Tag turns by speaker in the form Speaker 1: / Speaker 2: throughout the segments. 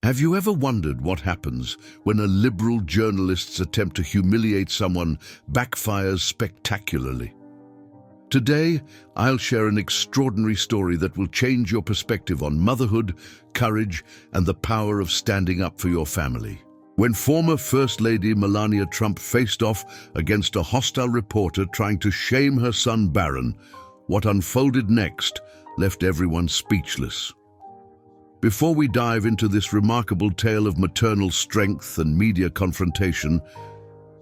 Speaker 1: Have you ever wondered what happens when a liberal journalist's attempt to humiliate someone backfires spectacularly? Today, I'll share an extraordinary story that will change your perspective on motherhood, courage, and the power of standing up for your family. When former First Lady Melania Trump faced off against a hostile reporter trying to shame her son Barron, what unfolded next left everyone speechless. Before we dive into this remarkable tale of maternal strength and media confrontation,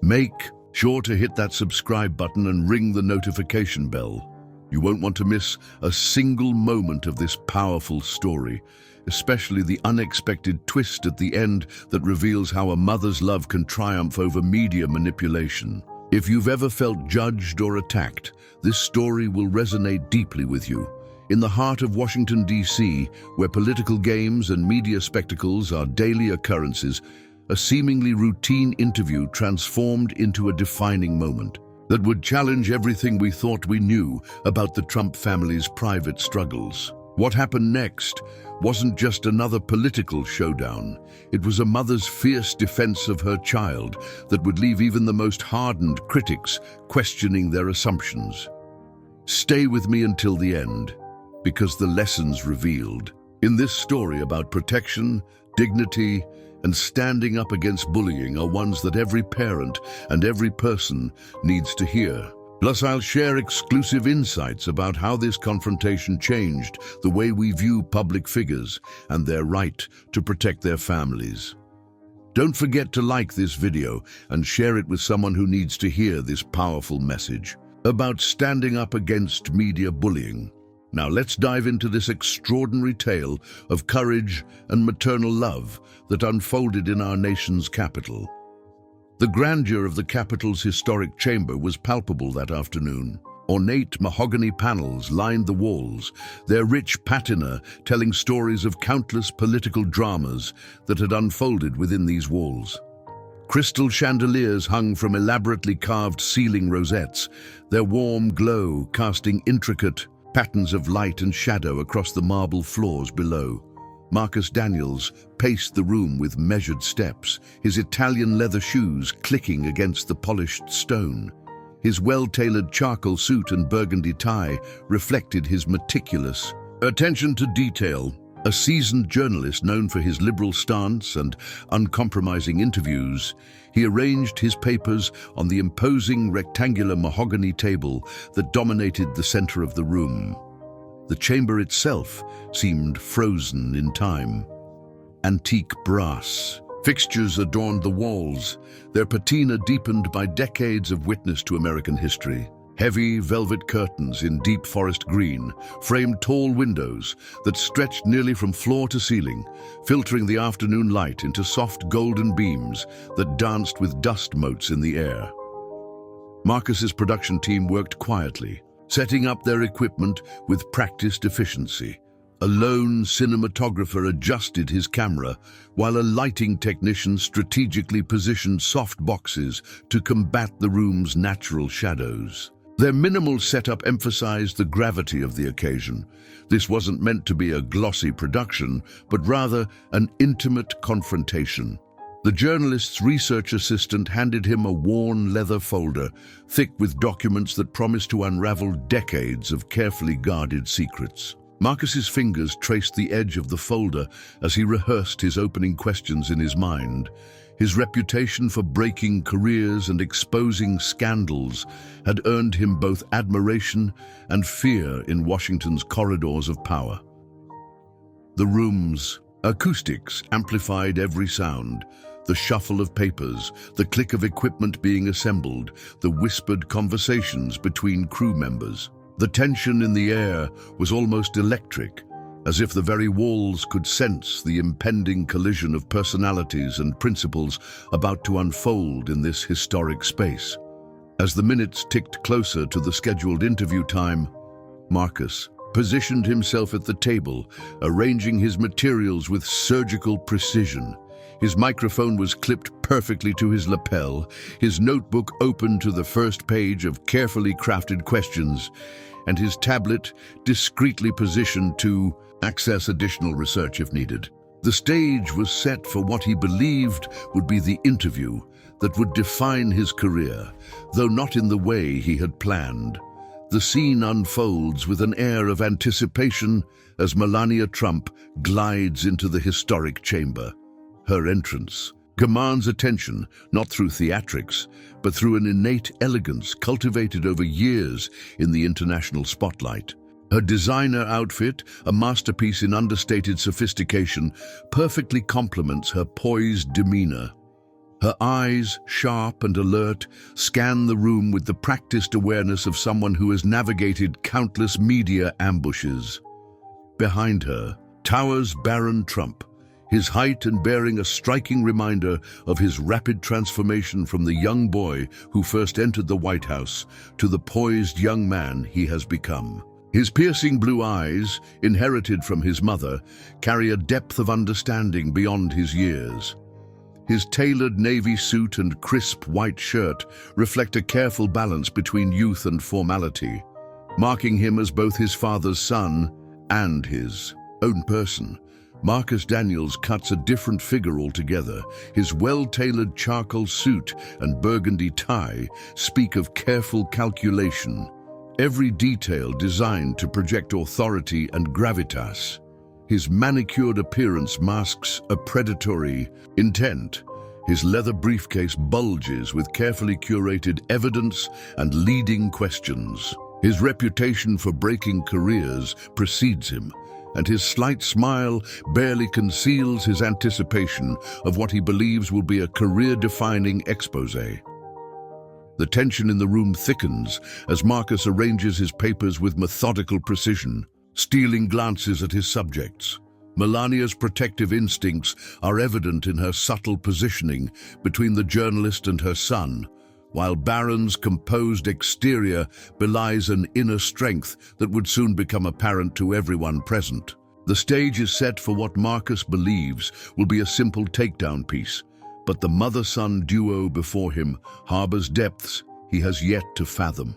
Speaker 1: make sure to hit that subscribe button and ring the notification bell. You won't want to miss a single moment of this powerful story, especially the unexpected twist at the end that reveals how a mother's love can triumph over media manipulation. If you've ever felt judged or attacked, this story will resonate deeply with you. In the heart of Washington, D.C., where political games and media spectacles are daily occurrences, a seemingly routine interview transformed into a defining moment that would challenge everything we thought we knew about the Trump family's private struggles. What happened next wasn't just another political showdown. It was a mother's fierce defense of her child that would leave even the most hardened critics questioning their assumptions. Stay with me until the end, because the lessons revealed in this story about protection, dignity, and standing up against bullying are ones that every parent and every person needs to hear. Plus, I'll share exclusive insights about how this confrontation changed the way we view public figures and their right to protect their families. Don't forget to like this video and share it with someone who needs to hear this powerful message about standing up against media bullying. Now let's dive into this extraordinary tale of courage and maternal love that unfolded in our nation's capital. The grandeur of the Capitol's historic chamber was palpable that afternoon. Ornate mahogany panels lined the walls, their rich patina telling stories of countless political dramas that had unfolded within these walls. Crystal chandeliers hung from elaborately carved ceiling rosettes, their warm glow casting intricate patterns of light and shadow across the marble floors below. Marcus Daniels paced the room with measured steps, his Italian leather shoes clicking against the polished stone. His well-tailored charcoal suit and burgundy tie reflected his meticulous attention to detail. A seasoned journalist known for his liberal stance and uncompromising interviews, he arranged his papers on the imposing rectangular mahogany table that dominated the center of the room. The chamber itself seemed frozen in time. Antique brass fixtures adorned the walls, their patina deepened by decades of witness to American history. Heavy velvet curtains in deep forest green framed tall windows that stretched nearly from floor to ceiling, filtering the afternoon light into soft golden beams that danced with dust motes in the air. Marcus's production team worked quietly, setting up their equipment with practiced efficiency. A lone cinematographer adjusted his camera, while a lighting technician strategically positioned soft boxes to combat the room's natural shadows. Their minimal setup emphasized the gravity of the occasion. This wasn't meant to be a glossy production, but rather an intimate confrontation. The journalist's research assistant handed him a worn leather folder, thick with documents that promised to unravel decades of carefully guarded secrets. Marcus's fingers traced the edge of the folder as he rehearsed his opening questions in his mind. His reputation for breaking careers and exposing scandals had earned him both admiration and fear in Washington's corridors of power. The room's acoustics amplified every sound: the shuffle of papers, the click of equipment being assembled, the whispered conversations between crew members. The tension in the air was almost electric, as if the very walls could sense the impending collision of personalities and principles about to unfold in this historic space. As the minutes ticked closer to the scheduled interview time, Marcus positioned himself at the table, arranging his materials with surgical precision. His microphone was clipped perfectly to his lapel, his notebook open to the first page of carefully crafted questions, and his tablet discreetly positioned to access additional research if needed. The stage was set for what he believed would be the interview that would define his career, though not in the way he had planned. The scene unfolds with an air of anticipation as Melania Trump glides into the historic chamber. Her entrance commands attention, not through theatrics, but through an innate elegance cultivated over years in the international spotlight. Her designer outfit, a masterpiece in understated sophistication, perfectly complements her poised demeanor. Her eyes, sharp and alert, scan the room with the practiced awareness of someone who has navigated countless media ambushes. Behind her towers Barron Trump, his height and bearing a striking reminder of his rapid transformation from the young boy who first entered the White House to the poised young man he has become. His piercing blue eyes, inherited from his mother, carry a depth of understanding beyond his years. His tailored navy suit and crisp white shirt reflect a careful balance between youth and formality, marking him as both his father's son and his own person. Marcus Daniels cuts a different figure altogether. His well-tailored charcoal suit and burgundy tie speak of careful calculation, every detail designed to project authority and gravitas. His manicured appearance masks a predatory intent. His leather briefcase bulges with carefully curated evidence and leading questions. His reputation for breaking careers precedes him, and his slight smile barely conceals his anticipation of what he believes will be a career-defining exposé. The tension in the room thickens as Marcus arranges his papers with methodical precision, stealing glances at his subjects. Melania's protective instincts are evident in her subtle positioning between the journalist and her son, while Barron's composed exterior belies an inner strength that would soon become apparent to everyone present. The stage is set for what Marcus believes will be a simple takedown piece, but the mother-son duo before him harbors depths he has yet to fathom.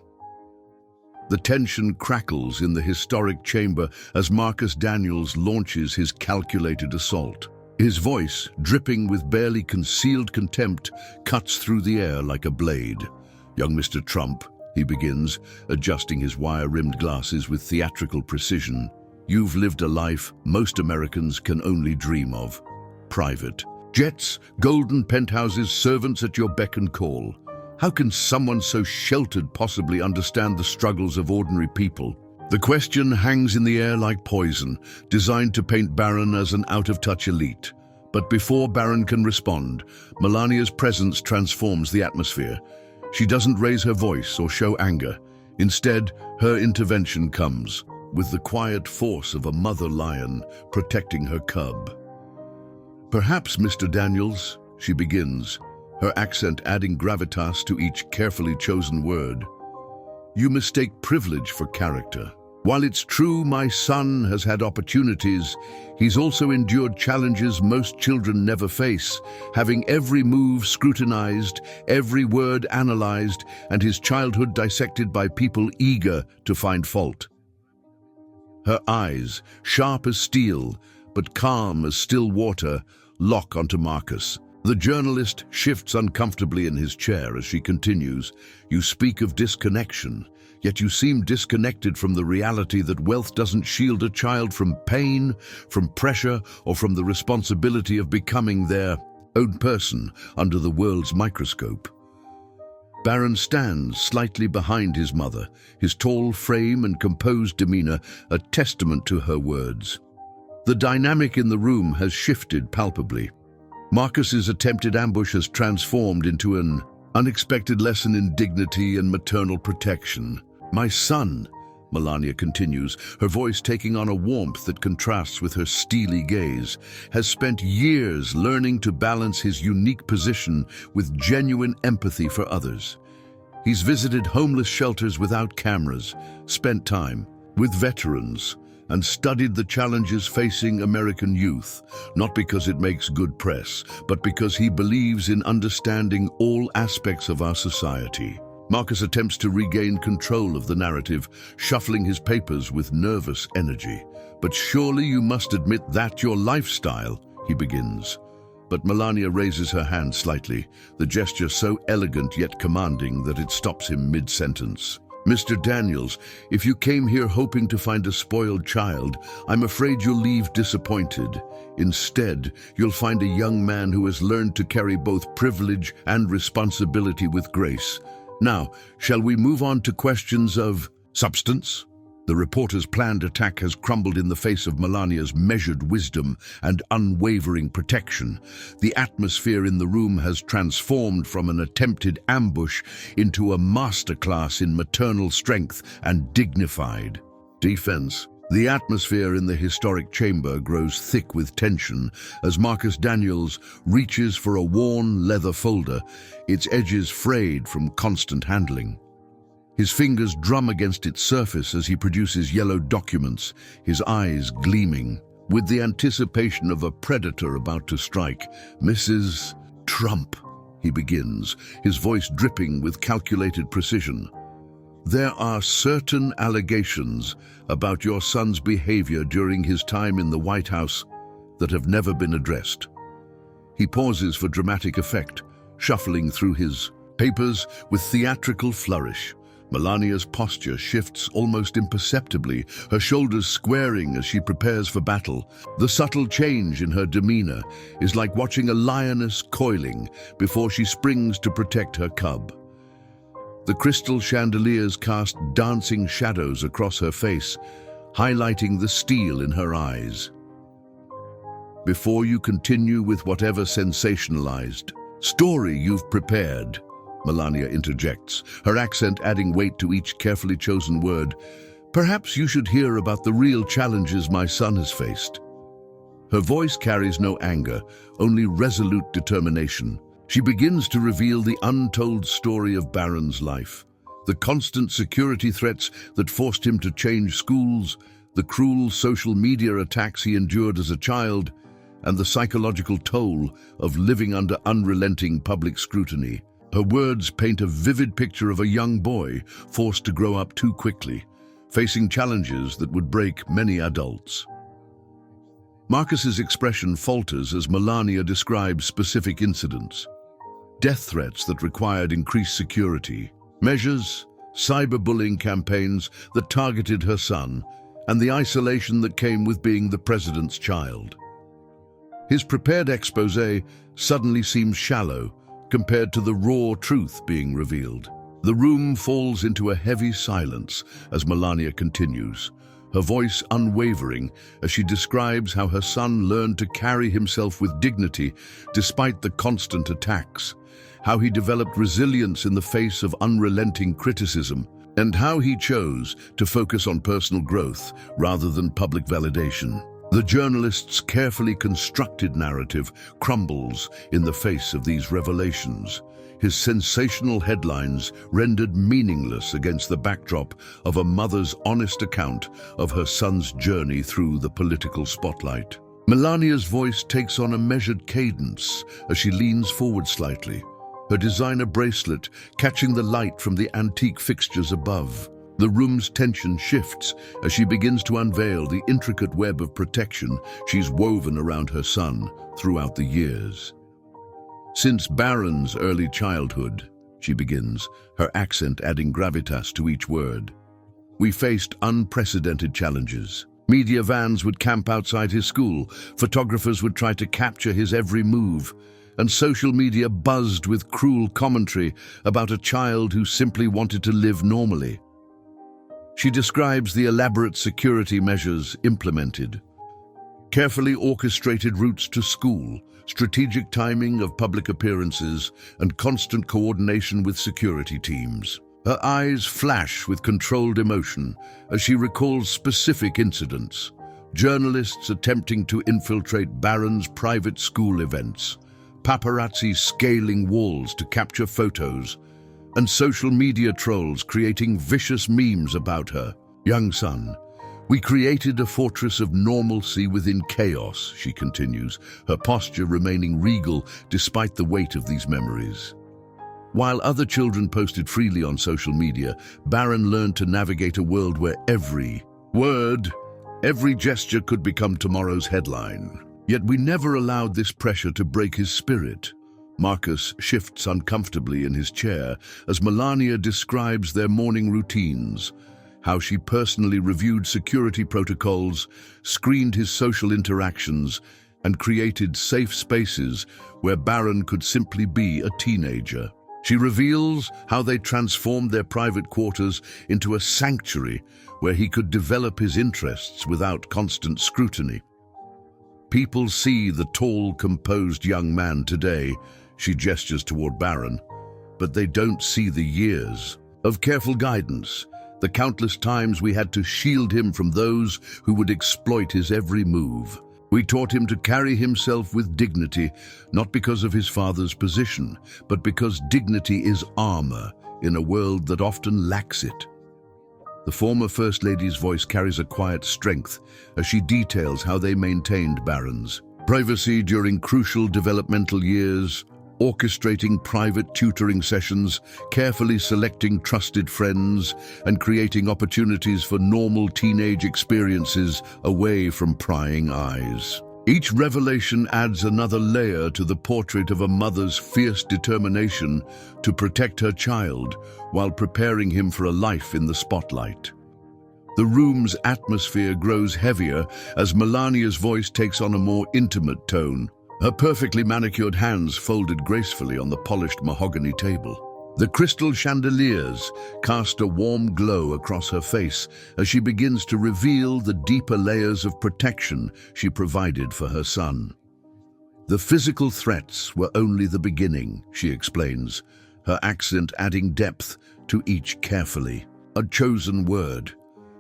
Speaker 1: The tension crackles in the historic chamber as Marcus Daniels launches his calculated assault. His voice, dripping with barely concealed contempt, cuts through the air like a blade. "Young Mr. Trump," he begins, adjusting his wire-rimmed glasses with theatrical precision, "you've lived a life most Americans can only dream of. Private. Jets, golden penthouses, servants at your beck and call. How can someone so sheltered possibly understand the struggles of ordinary people?" The question hangs in the air like poison, designed to paint Barron as an out-of-touch elite. But before Barron can respond, Melania's presence transforms the atmosphere. She doesn't raise her voice or show anger. Instead, her intervention comes, with the quiet force of a mother lion protecting her cub. "Perhaps, Mr. Daniels," she begins, her accent adding gravitas to each carefully chosen word, "you mistake privilege for character. While it's true my son has had opportunities, he's also endured challenges most children never face, having every move scrutinized, every word analyzed, and his childhood dissected by people eager to find fault." Her eyes, sharp as steel, but calm as still water, lock onto Marcus. The journalist shifts uncomfortably in his chair as she continues, "You speak of disconnection, yet you seem disconnected from the reality that wealth doesn't shield a child from pain, from pressure, or from the responsibility of becoming their own person under the world's microscope." Barron stands slightly behind his mother, his tall frame and composed demeanor a testament to her words. The dynamic in the room has shifted palpably. Marcus's attempted ambush has transformed into an unexpected lesson in dignity and maternal protection. "My son," Melania continues, her voice taking on a warmth that contrasts with her steely gaze, "has spent years learning to balance his unique position with genuine empathy for others. He's visited homeless shelters without cameras, spent time with veterans, and studied the challenges facing American youth, not because it makes good press, but because he believes in understanding all aspects of our society." Marcus attempts to regain control of the narrative, shuffling his papers with nervous energy. "But surely you must admit that your lifestyle, he begins. But Melania raises her hand slightly, the gesture so elegant yet commanding that it stops him mid-sentence. Mr. Daniels, if you came here hoping to find a spoiled child, I'm afraid you'll leave disappointed. Instead, you'll find a young man who has learned to carry both privilege and responsibility with grace. Now, shall we move on to questions of substance? The reporter's planned attack has crumbled in the face of Melania's measured wisdom and unwavering protection. The atmosphere in the room has transformed from an attempted ambush into a masterclass in maternal strength and dignified defense. The atmosphere in the historic chamber grows thick with tension as Marcus Daniels reaches for a worn leather folder, its edges frayed from constant handling. His fingers drum against its surface as he produces yellow documents, his eyes gleaming. With the anticipation of a predator about to strike, Mrs. Trump, he begins, his voice dripping with calculated precision. There are certain allegations about your son's behavior during his time in the White House that have never been addressed. He pauses for dramatic effect, shuffling through his papers with theatrical flourish. Melania's posture shifts almost imperceptibly, her shoulders squaring as she prepares for battle. The subtle change in her demeanor is like watching a lioness coiling before she springs to protect her cub. The crystal chandeliers cast dancing shadows across her face, highlighting the steel in her eyes. Before you continue with whatever sensationalized story you've prepared, Melania interjects, her accent adding weight to each carefully chosen word, perhaps you should hear about the real challenges my son has faced. Her voice carries no anger, only resolute determination. She begins to reveal the untold story of Barron's life, the constant security threats that forced him to change schools, the cruel social media attacks he endured as a child, and the psychological toll of living under unrelenting public scrutiny. Her words paint a vivid picture of a young boy forced to grow up too quickly, facing challenges that would break many adults. Marcus's expression falters as Melania describes specific incidents. Death threats that required increased security, measures, cyberbullying campaigns that targeted her son, and the isolation that came with being the president's child. His prepared expose suddenly seems shallow compared to the raw truth being revealed. The room falls into a heavy silence as Melania continues, her voice unwavering as she describes how her son learned to carry himself with dignity despite the constant attacks, how he developed resilience in the face of unrelenting criticism, and how he chose to focus on personal growth rather than public validation. The journalist's carefully constructed narrative crumbles in the face of these revelations, his sensational headlines rendered meaningless against the backdrop of a mother's honest account of her son's journey through the political spotlight. Melania's voice takes on a measured cadence as she leans forward slightly, her designer bracelet catching the light from the antique fixtures above. The room's tension shifts as she begins to unveil the intricate web of protection she's woven around her son throughout the years. Since Barron's early childhood, she begins, her accent adding gravitas to each word, we faced unprecedented challenges. Media vans would camp outside his school, photographers would try to capture his every move, and social media buzzed with cruel commentary about a child who simply wanted to live normally. She describes the elaborate security measures implemented, carefully orchestrated routes to school, strategic timing of public appearances, and constant coordination with security teams. Her eyes flash with controlled emotion as she recalls specific incidents, journalists attempting to infiltrate Barron's private school events, paparazzi scaling walls to capture photos, and social media trolls creating vicious memes about her. Young son, we created a fortress of normalcy within chaos, she continues, her posture remaining regal despite the weight of these memories. While other children posted freely on social media, Barron learned to navigate a world where every word, every gesture could become tomorrow's headline. Yet we never allowed this pressure to break his spirit. Marcus shifts uncomfortably in his chair as Melania describes their morning routines, how she personally reviewed security protocols, screened his social interactions, and created safe spaces where Barron could simply be a teenager. She reveals how they transformed their private quarters into a sanctuary where he could develop his interests without constant scrutiny. People see the tall, composed young man today, she gestures toward Barron, but they don't see the years of careful guidance, the countless times we had to shield him from those who would exploit his every move. We taught him to carry himself with dignity, not because of his father's position, but because dignity is armor in a world that often lacks it. The former First Lady's voice carries a quiet strength as she details how they maintained Barron's privacy during crucial developmental years, orchestrating private tutoring sessions, carefully selecting trusted friends, and creating opportunities for normal teenage experiences away from prying eyes. Each revelation adds another layer to the portrait of a mother's fierce determination to protect her child while preparing him for a life in the spotlight. The room's atmosphere grows heavier as Melania's voice takes on a more intimate tone, her perfectly manicured hands folded gracefully on the polished mahogany table. The crystal chandeliers cast a warm glow across her face as she begins to reveal the deeper layers of protection she provided for her son. The physical threats were only the beginning, she explains, her accent adding depth to each carefully a chosen word.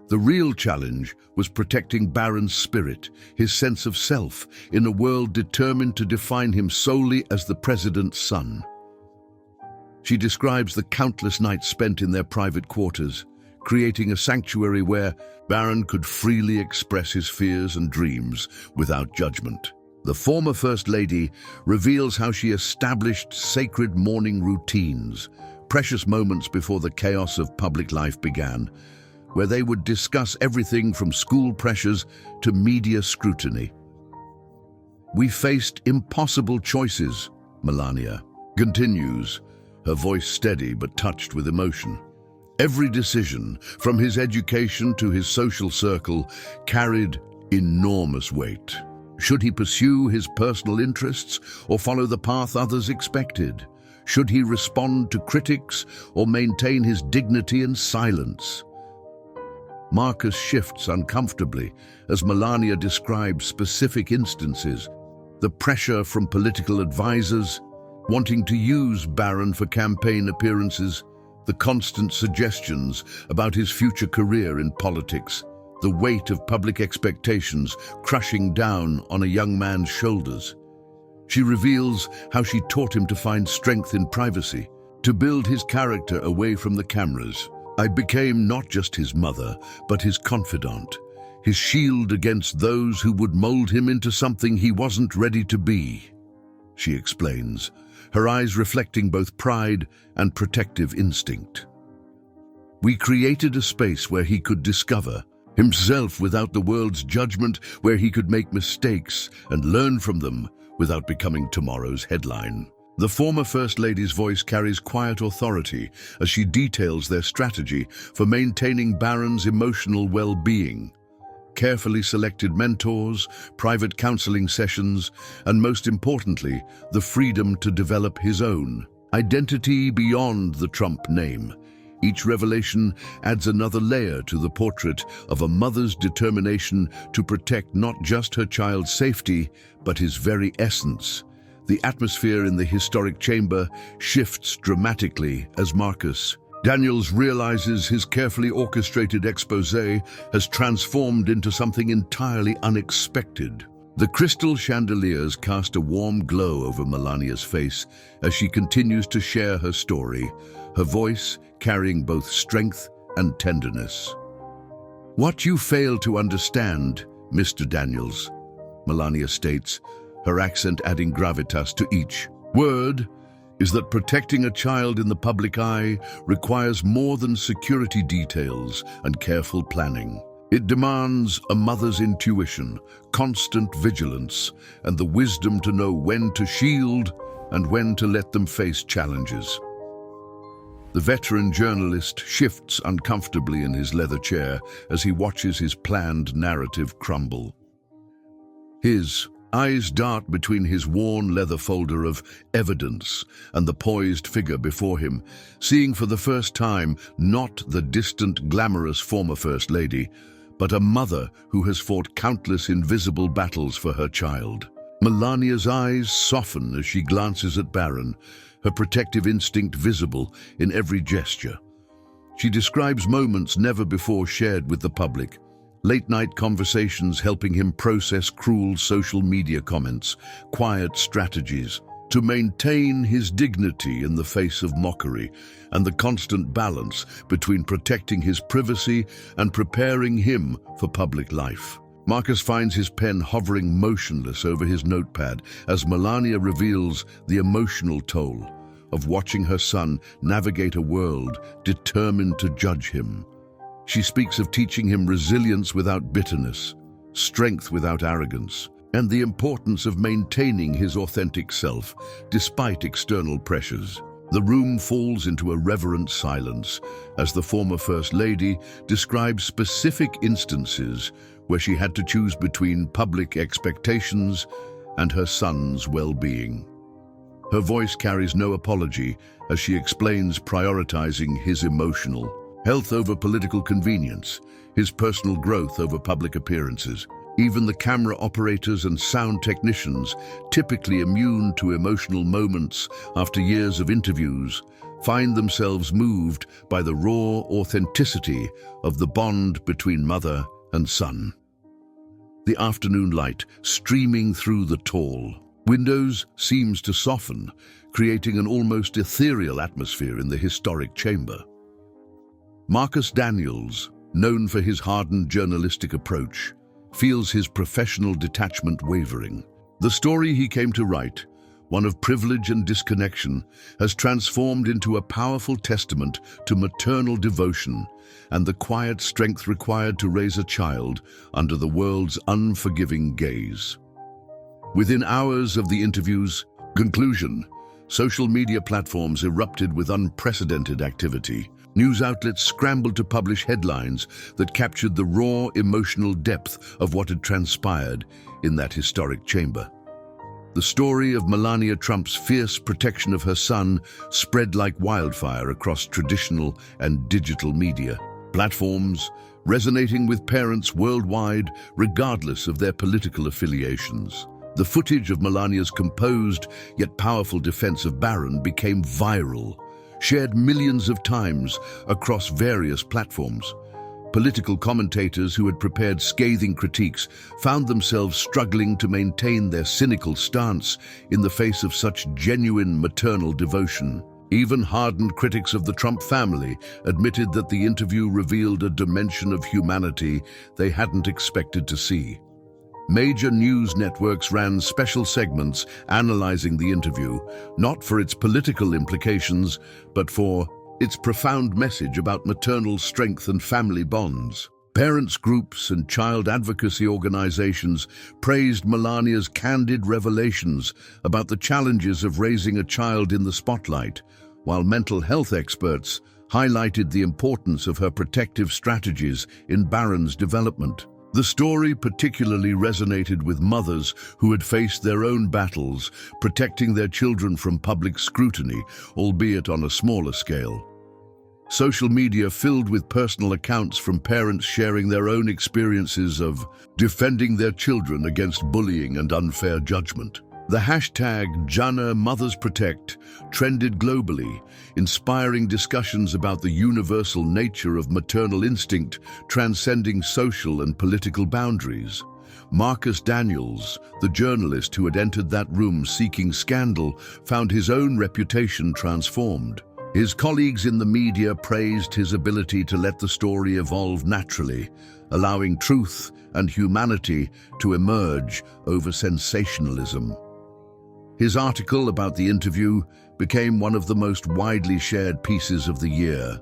Speaker 1: The real challenge was protecting Barron's spirit, his sense of self, in a world determined to define him solely as the president's son. She describes the countless nights spent in their private quarters, creating a sanctuary where Barron could freely express his fears and dreams without judgment. The former First Lady reveals how she established sacred morning routines, precious moments before the chaos of public life began, where they would discuss everything from school pressures to media scrutiny. "We faced impossible choices," Melania continues, her voice steady but touched with emotion. Every decision, from his education to his social circle, carried enormous weight. Should he pursue his personal interests or follow the path others expected? Should he respond to critics or maintain his dignity in silence? Marcus shifts uncomfortably as Melania describes specific instances, the pressure from political advisors, wanting to use Barron for campaign appearances, the constant suggestions about his future career in politics, the weight of public expectations crushing down on a young man's shoulders. She reveals how she taught him to find strength in privacy, to build his character away from the cameras. "I became not just his mother, but his confidant, his shield against those who would mold him into something he wasn't ready to be," she explains, her eyes reflecting both pride and protective instinct. "We created a space where he could discover himself without the world's judgment, where he could make mistakes and learn from them without becoming tomorrow's headline." The former First Lady's voice carries quiet authority as she details their strategy for maintaining Barron's emotional well-being. Carefully selected mentors, private counseling sessions, and most importantly, the freedom to develop his own identity beyond the Trump name. Each revelation adds another layer to the portrait of a mother's determination to protect not just her child's safety, but his very essence. The atmosphere in the historic chamber shifts dramatically as Marcus Daniels realizes his carefully orchestrated exposé has transformed into something entirely unexpected. The crystal chandeliers cast a warm glow over Melania's face as she continues to share her story, her voice carrying both strength and tenderness. "What you fail to understand, Mr. Daniels," Melania states, her accent adding gravitas to each word, "is that protecting a child in the public eye requires more than security details and careful planning. It demands a mother's intuition, constant vigilance, and the wisdom to know when to shield and when to let them face challenges. The veteran journalist shifts uncomfortably in his leather chair as he watches his planned narrative crumble. His eyes dart between his worn leather folder of evidence and the poised figure before him, seeing for the first time not the distant, glamorous former First Lady, but a mother who has fought countless invisible battles for her child. Melania's eyes soften as she glances at Barron, her protective instinct visible in every gesture. She describes moments never before shared with the public, late-night conversations helping him process cruel social media comments, quiet strategies to maintain his dignity in the face of mockery, and the constant balance between protecting his privacy and preparing him for public life. Marcus finds his pen hovering motionless over his notepad as Melania reveals the emotional toll of watching her son navigate a world determined to judge him. She speaks of teaching him resilience without bitterness, strength without arrogance, and the importance of maintaining his authentic self despite external pressures. The room falls into a reverent silence as the former First Lady describes specific instances where she had to choose between public expectations and her son's well-being. Her voice carries no apology as she explains prioritizing his emotional health over political convenience, his personal growth over public appearances. Even the camera operators and sound technicians, typically immune to emotional moments after years of interviews, find themselves moved by the raw authenticity of the bond between mother and son. The afternoon light streaming through the tall windows seems to soften, creating an almost ethereal atmosphere in the historic chamber. Marcus Daniels, known for his hardened journalistic approach, feels his professional detachment wavering. The story he came to write, one of privilege and disconnection, has transformed into a powerful testament to maternal devotion and the quiet strength required to raise a child under the world's unforgiving gaze. Within hours of the interview's conclusion, social media platforms erupted with unprecedented activity. News outlets scrambled to publish headlines that captured the raw emotional depth of what had transpired in that historic chamber. The story of Melania Trump's fierce protection of her son spread like wildfire across traditional and digital media platforms, resonating with parents worldwide regardless of their political affiliations. The footage of Melania's composed yet powerful defense of Barron became viral, shared millions of times across various platforms. Political commentators who had prepared scathing critiques found themselves struggling to maintain their cynical stance in the face of such genuine maternal devotion. Even hardened critics of the Trump family admitted that the interview revealed a dimension of humanity they hadn't expected to see. Major news networks ran special segments analyzing the interview, not for its political implications, but for its profound message about maternal strength and family bonds. Parents groups and child advocacy organizations praised Melania's candid revelations about the challenges of raising a child in the spotlight, while mental health experts highlighted the importance of her protective strategies in Barron's development. The story particularly resonated with mothers who had faced their own battles, protecting their children from public scrutiny, albeit on a smaller scale. Social media filled with personal accounts from parents sharing their own experiences of defending their children against bullying and unfair judgment. The hashtag #JanaMothersProtect trended globally, inspiring discussions about the universal nature of maternal instinct transcending social and political boundaries. Marcus Daniels, the journalist who had entered that room seeking scandal, found his own reputation transformed. His colleagues in the media praised his ability to let the story evolve naturally, allowing truth and humanity to emerge over sensationalism. His article about the interview became one of the most widely shared pieces of the year,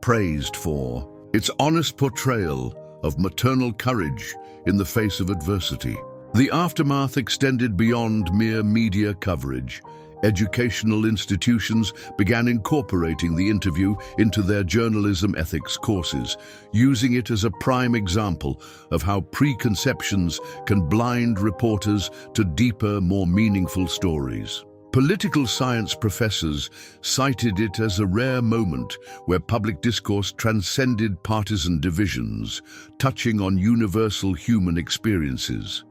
Speaker 1: praised for its honest portrayal of maternal courage in the face of adversity. The aftermath extended beyond mere media coverage. Educational institutions began incorporating the interview into their journalism ethics courses, using it as a prime example of how preconceptions can blind reporters to deeper, more meaningful stories. Political science professors cited it as a rare moment where public discourse transcended partisan divisions, touching on universal human experiences.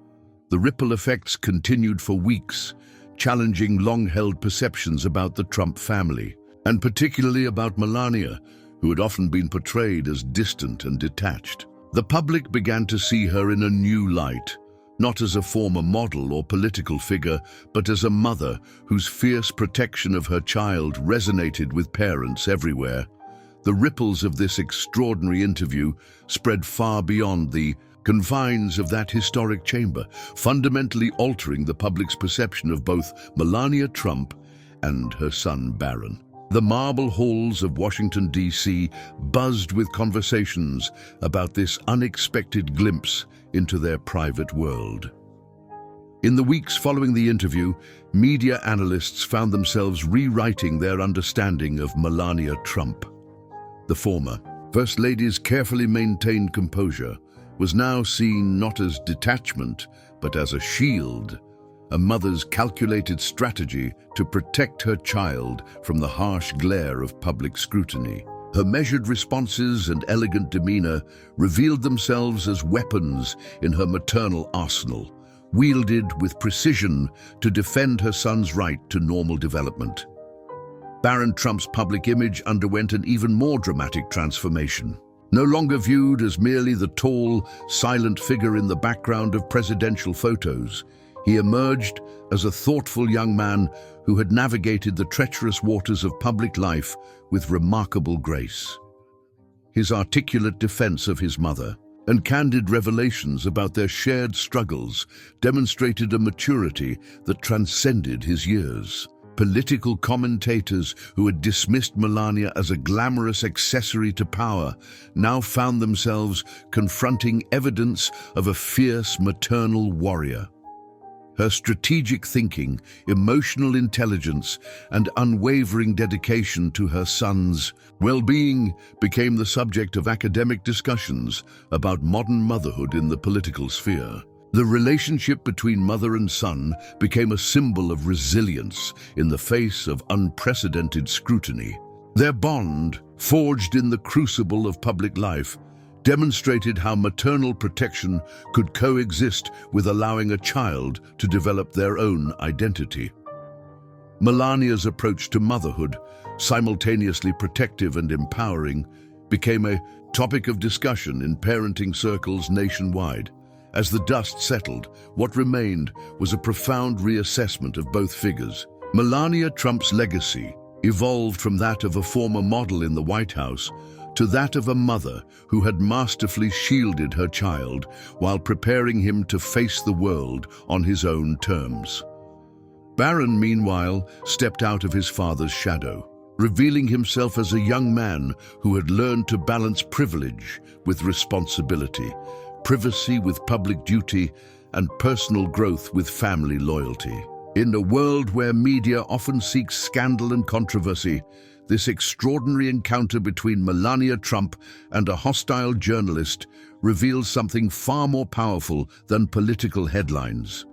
Speaker 1: The ripple effects continued for weeks, challenging long-held perceptions about the Trump family, and particularly about Melania, who had often been portrayed as distant and detached. The public began to see her in a new light, not as a former model or political figure, but as a mother whose fierce protection of her child resonated with parents everywhere. The ripples of this extraordinary interview spread far beyond the confines of that historic chamber, fundamentally altering the public's perception of both Melania Trump and her son Barron. The marble halls of Washington, D.C. buzzed with conversations about this unexpected glimpse into their private world. In the weeks following the interview, media analysts found themselves rewriting their understanding of Melania Trump. The former First Lady's carefully maintained composure was now seen not as detachment, but as a shield, a mother's calculated strategy to protect her child from the harsh glare of public scrutiny. Her measured responses and elegant demeanor revealed themselves as weapons in her maternal arsenal, wielded with precision to defend her son's right to normal development. Barron Trump's public image underwent an even more dramatic transformation. No longer viewed as merely the tall, silent figure in the background of presidential photos, he emerged as a thoughtful young man who had navigated the treacherous waters of public life with remarkable grace. His articulate defense of his mother and candid revelations about their shared struggles demonstrated a maturity that transcended his years. Political commentators who had dismissed Melania as a glamorous accessory to power now found themselves confronting evidence of a fierce maternal warrior. Her strategic thinking, emotional intelligence, and unwavering dedication to her son's well-being became the subject of academic discussions about modern motherhood in the political sphere. The relationship between mother and son became a symbol of resilience in the face of unprecedented scrutiny. Their bond, forged in the crucible of public life, demonstrated how maternal protection could coexist with allowing a child to develop their own identity. Melania's approach to motherhood, simultaneously protective and empowering, became a topic of discussion in parenting circles nationwide. As the dust settled, what remained was a profound reassessment of both figures. Melania Trump's legacy evolved from that of a former model in the White House to that of a mother who had masterfully shielded her child while preparing him to face the world on his own terms. Barron, meanwhile, stepped out of his father's shadow, revealing himself as a young man who had learned to balance privilege with responsibility, privacy with public duty, and personal growth with family loyalty. In a world where media often seeks scandal and controversy, this extraordinary encounter between Melania Trump and a hostile journalist reveals something far more powerful than political headlines.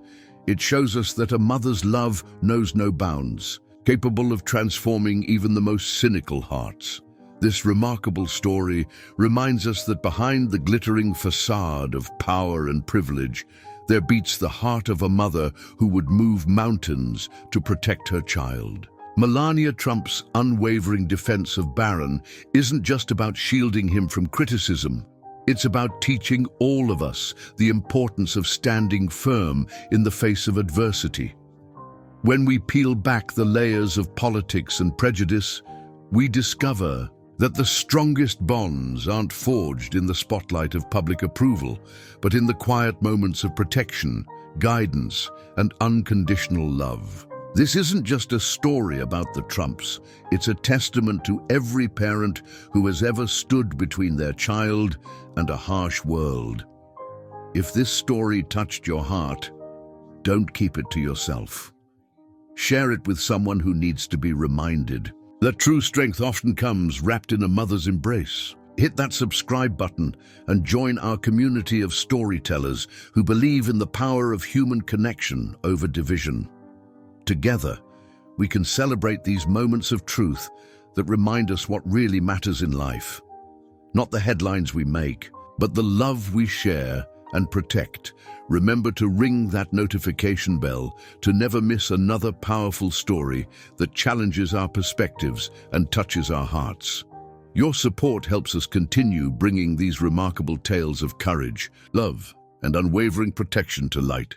Speaker 1: It shows us that a mother's love knows no bounds, capable of transforming even the most cynical hearts. This remarkable story reminds us that behind the glittering facade of power and privilege, there beats the heart of a mother who would move mountains to protect her child. Melania Trump's unwavering defense of Barron isn't just about shielding him from criticism. It's about teaching all of us the importance of standing firm in the face of adversity. When we peel back the layers of politics and prejudice, we discover that the strongest bonds aren't forged in the spotlight of public approval, but in the quiet moments of protection, guidance, and unconditional love. This isn't just a story about the Trumps. It's a testament to every parent who has ever stood between their child and a harsh world. If this story touched your heart, don't keep it to yourself. Share it with someone who needs to be reminded that true strength often comes wrapped in a mother's embrace. Hit that subscribe button and join our community of storytellers who believe in the power of human connection over division. Together, we can celebrate these moments of truth that remind us what really matters in life. Not the headlines we make, but the love we share and protect. Remember to ring that notification bell to never miss another powerful story that challenges our perspectives and touches our hearts. Your support helps us continue bringing these remarkable tales of courage, love, and unwavering protection to light.